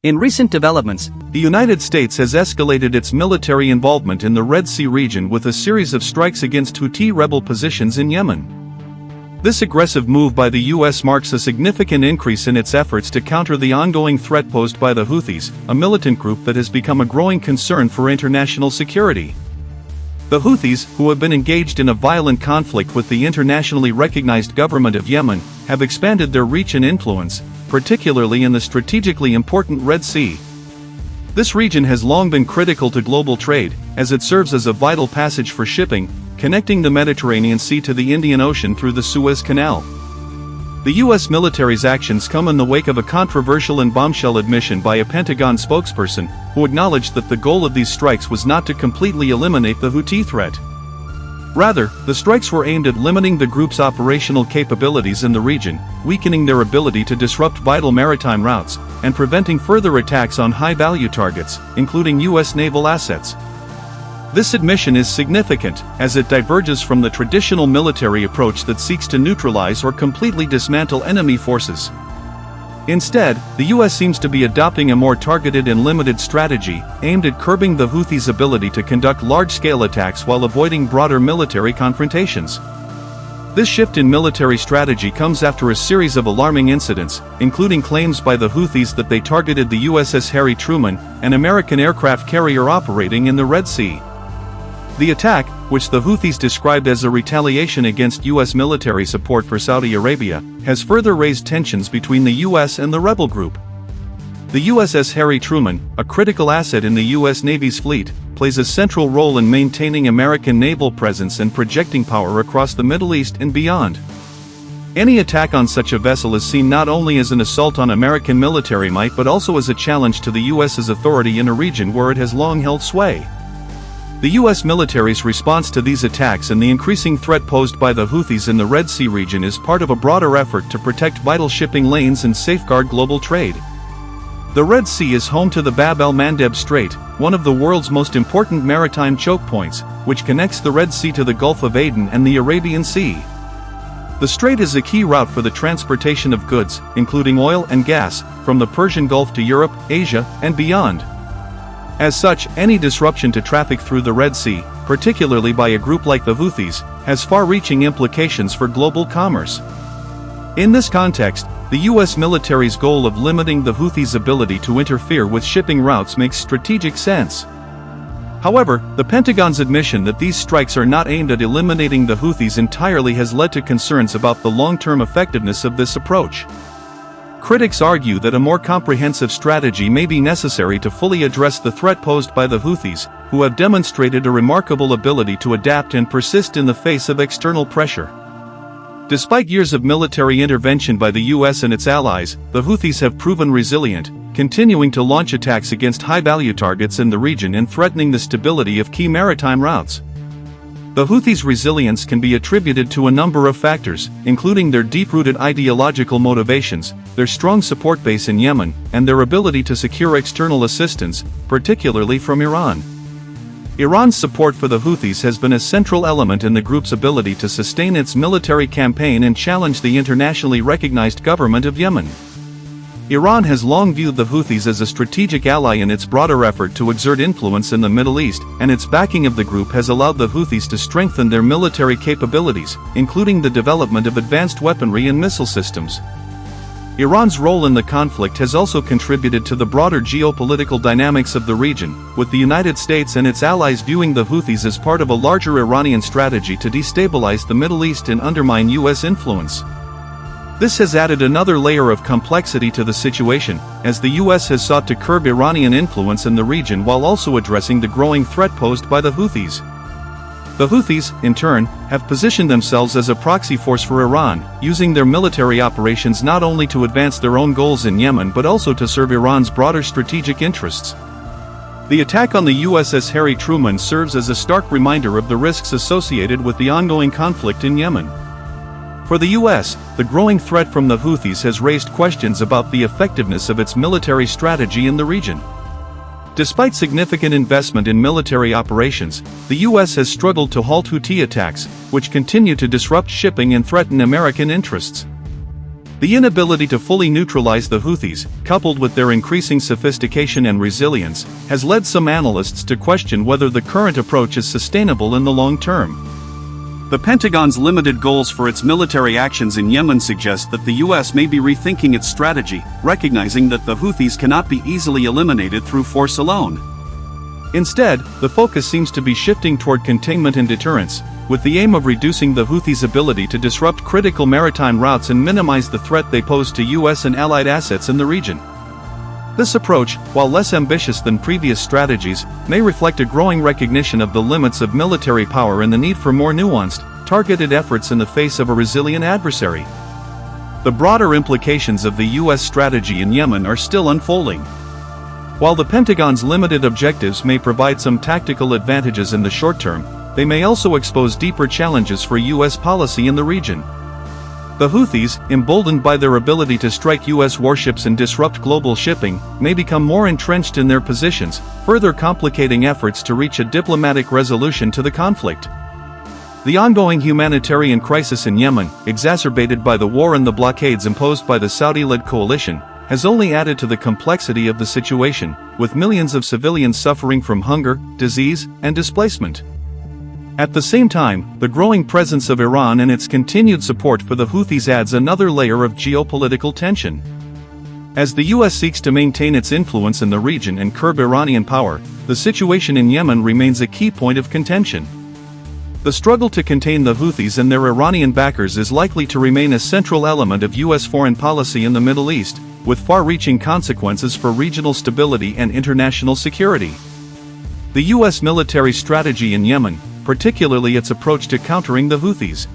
In recent developments, the United States has escalated its military involvement in the Red Sea region with a series of strikes against Houthi rebel positions in Yemen. This aggressive move by the U.S. marks a significant increase in its efforts to counter the ongoing threat posed by the Houthis, a militant group that has become a growing concern for international security. The Houthis, who have been engaged in a violent conflict with the internationally recognized government of Yemen, have expanded their reach and influence, particularly in the strategically important Red Sea. This region has long been critical to global trade, as it serves as a vital passage for shipping, connecting the Mediterranean Sea to the Indian Ocean through the Suez Canal. The U.S. military's actions come in the wake of a controversial and bombshell admission by a Pentagon spokesperson, who acknowledged that the goal of these strikes was not to completely eliminate the Houthi threat. Rather, the strikes were aimed at limiting the group's operational capabilities in the region, weakening their ability to disrupt vital maritime routes, and preventing further attacks on high-value targets, including U.S. naval assets. This admission is significant, as it diverges from the traditional military approach that seeks to neutralize or completely dismantle enemy forces. Instead, the U.S. seems to be adopting a more targeted and limited strategy, aimed at curbing the Houthis' ability to conduct large-scale attacks while avoiding broader military confrontations. This shift in military strategy comes after a series of alarming incidents, including claims by the Houthis that they targeted the USS Harry Truman, an American aircraft carrier operating in the Red Sea. The attack, which the Houthis described as a retaliation against U.S. military support for Saudi Arabia, has further raised tensions between the U.S. and the rebel group. The USS Harry Truman, a critical asset in the U.S. Navy's fleet, plays a central role in maintaining American naval presence and projecting power across the Middle East and beyond. Any attack on such a vessel is seen not only as an assault on American military might but also as a challenge to the U.S.'s authority in a region where it has long held sway. The U.S. military's response to these attacks and the increasing threat posed by the Houthis in the Red Sea region is part of a broader effort to protect vital shipping lanes and safeguard global trade. The Red Sea is home to the Bab el-Mandeb Strait, one of the world's most important maritime choke points, which connects the Red Sea to the Gulf of Aden and the Arabian Sea. The strait is a key route for the transportation of goods, including oil and gas, from the Persian Gulf to Europe, Asia, and beyond. As such, any disruption to traffic through the Red Sea, particularly by a group like the Houthis, has far-reaching implications for global commerce. In this context, the U.S. military's goal of limiting the Houthis' ability to interfere with shipping routes makes strategic sense. However, the Pentagon's admission that these strikes are not aimed at eliminating the Houthis entirely has led to concerns about the long-term effectiveness of this approach. Critics argue that a more comprehensive strategy may be necessary to fully address the threat posed by the Houthis, who have demonstrated a remarkable ability to adapt and persist in the face of external pressure. Despite years of military intervention by the U.S. and its allies, the Houthis have proven resilient, continuing to launch attacks against high-value targets in the region and threatening the stability of key maritime routes. The Houthis' resilience can be attributed to a number of factors, including their deep-rooted ideological motivations, their strong support base in Yemen, and their ability to secure external assistance, particularly from Iran. Iran's support for the Houthis has been a central element in the group's ability to sustain its military campaign and challenge the internationally recognized government of Yemen. Iran has long viewed the Houthis as a strategic ally in its broader effort to exert influence in the Middle East, and its backing of the group has allowed the Houthis to strengthen their military capabilities, including the development of advanced weaponry and missile systems. Iran's role in the conflict has also contributed to the broader geopolitical dynamics of the region, with the United States and its allies viewing the Houthis as part of a larger Iranian strategy to destabilize the Middle East and undermine U.S. influence. This has added another layer of complexity to the situation, as the U.S. has sought to curb Iranian influence in the region while also addressing the growing threat posed by the Houthis. The Houthis, in turn, have positioned themselves as a proxy force for Iran, using their military operations not only to advance their own goals in Yemen but also to serve Iran's broader strategic interests. The attack on the USS Harry Truman serves as a stark reminder of the risks associated with the ongoing conflict in Yemen. For the U.S., the growing threat from the Houthis has raised questions about the effectiveness of its military strategy in the region. Despite significant investment in military operations, the U.S. has struggled to halt Houthi attacks, which continue to disrupt shipping and threaten American interests. The inability to fully neutralize the Houthis, coupled with their increasing sophistication and resilience, has led some analysts to question whether the current approach is sustainable in the long term. The Pentagon's limited goals for its military actions in Yemen suggest that the US may be rethinking its strategy, recognizing that the Houthis cannot be easily eliminated through force alone. Instead, the focus seems to be shifting toward containment and deterrence, with the aim of reducing the Houthis' ability to disrupt critical maritime routes and minimize the threat they pose to US and allied assets in the region. This approach, while less ambitious than previous strategies, may reflect a growing recognition of the limits of military power and the need for more nuanced, targeted efforts in the face of a resilient adversary. The broader implications of the US strategy in Yemen are still unfolding. While the Pentagon's limited objectives may provide some tactical advantages in the short term, they may also expose deeper challenges for US policy in the region. The Houthis, emboldened by their ability to strike US warships and disrupt global shipping, may become more entrenched in their positions, further complicating efforts to reach a diplomatic resolution to the conflict. The ongoing humanitarian crisis in Yemen, exacerbated by the war and the blockades imposed by the Saudi-led coalition, has only added to the complexity of the situation, with millions of civilians suffering from hunger, disease, and displacement. At the same time, the growing presence of Iran and its continued support for the Houthis adds another layer of geopolitical tension. As the US seeks to maintain its influence in the region and curb Iranian power, the situation in Yemen remains a key point of contention. The struggle to contain the Houthis and their Iranian backers is likely to remain a central element of US foreign policy in the Middle East, with far-reaching consequences for regional stability and international security. The US military strategy in Yemen, particularly its approach to countering the Houthis,